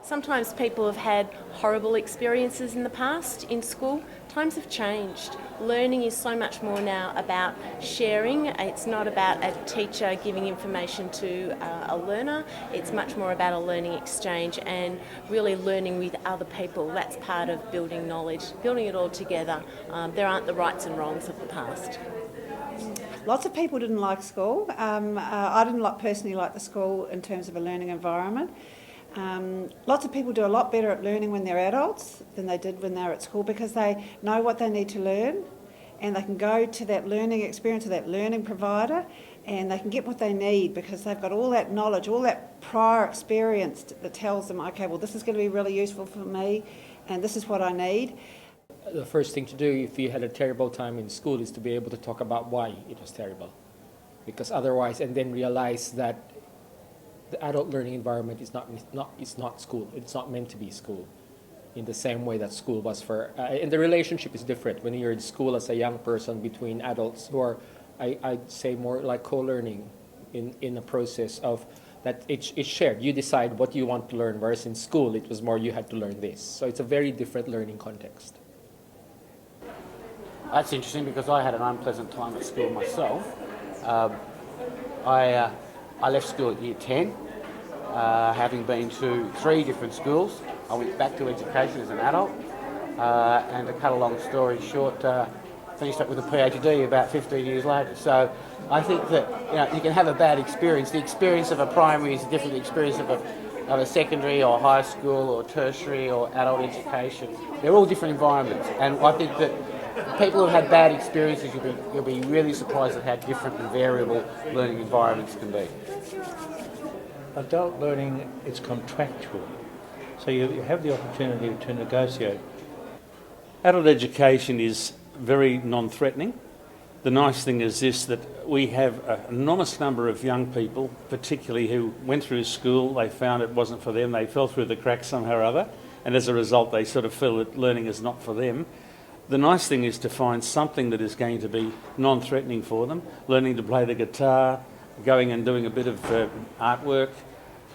Sometimes people have had horrible experiences in the past in school. Times have changed. Learning is so much more now about sharing. It's not about a teacher giving information to a learner. It's much more about a learning exchange and really learning with other people. That's part of building knowledge, building it all together. There aren't the rights and wrongs of the past. Lots of people didn't like school. I didn't personally like the school in terms of a learning environment. Lots of people do a lot better at learning when they're adults than they did when they were at school, because they know what they need to learn and they can go to that learning experience or that learning provider and they can get what they need because they've got all that knowledge, all that prior experience that tells them, okay, well, this is going to be really useful for me and this is what I need. The first thing to do if you had a terrible time in school is to be able to talk about why it was terrible. Because otherwise, and then realize that the adult learning environment is not school. It's not meant to be school in the same way that school was for... and the relationship is different when you're in school as a young person between adults who are, I'd say, more like co-learning in a process of that it's shared. You decide what you want to learn, whereas in school it was more you had to learn this. So it's a very different learning context. That's interesting because I had an unpleasant time at school myself. I left school at year 10, having been to 3 different schools. I went back to education as an adult, and to cut a long story short, finished up with a PhD about 15 years later. So I think that you can have a bad experience. The experience of a primary is a different experience of a secondary or high school or tertiary or adult education. They're all different environments, and I think that people who've had bad experiences, you'll be really surprised at how different and variable learning environments can be. Adult learning is contractual, so you have the opportunity to negotiate. Adult education is very non-threatening. The nice thing is this, that we have an enormous number of young people, particularly who went through school, they found it wasn't for them, they fell through the cracks somehow or other, and as a result they sort of feel that learning is not for them. The nice thing is to find something that is going to be non-threatening for them, learning to play the guitar, going and doing a bit of artwork.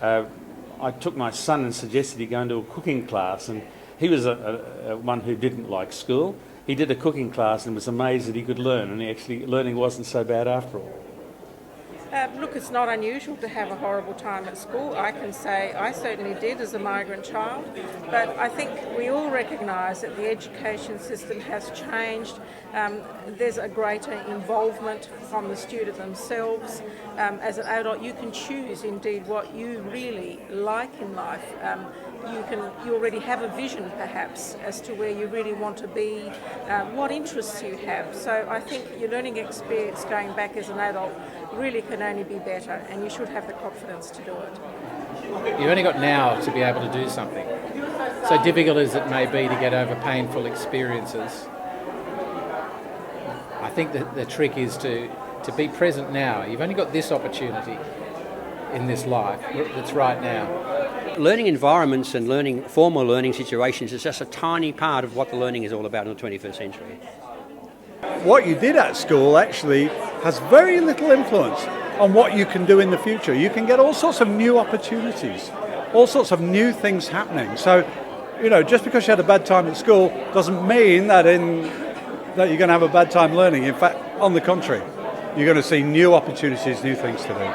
I took my son and suggested he go into a cooking class, and he was one who didn't like school. He did a cooking class and was amazed that he could learn, and learning wasn't so bad after all. Look, it's not unusual to have a horrible time at school. I can say I certainly did as a migrant child, but I think we all recognise that the education system has changed. There's a greater involvement from the student themselves. As an adult, you can choose indeed what you really like in life. You already have a vision perhaps as to where you really want to be, what interests you have. So I think your learning experience going back as an adult really can only be better, and you should have the confidence to do it. You've only got now to be able to do something. So difficult as it may be to get over painful experiences, I think that the trick is to be present now. You've only got this opportunity in this life. It's right now. Learning environments and formal learning situations is just a tiny part of what the learning is all about in the 21st century. What you did at school actually has very little influence on what you can do in the future. You can get all sorts of new opportunities, all sorts of new things happening. So, just because you had a bad time at school doesn't mean that you're going to have a bad time learning. In fact, on the contrary, you're going to see new opportunities, new things to do.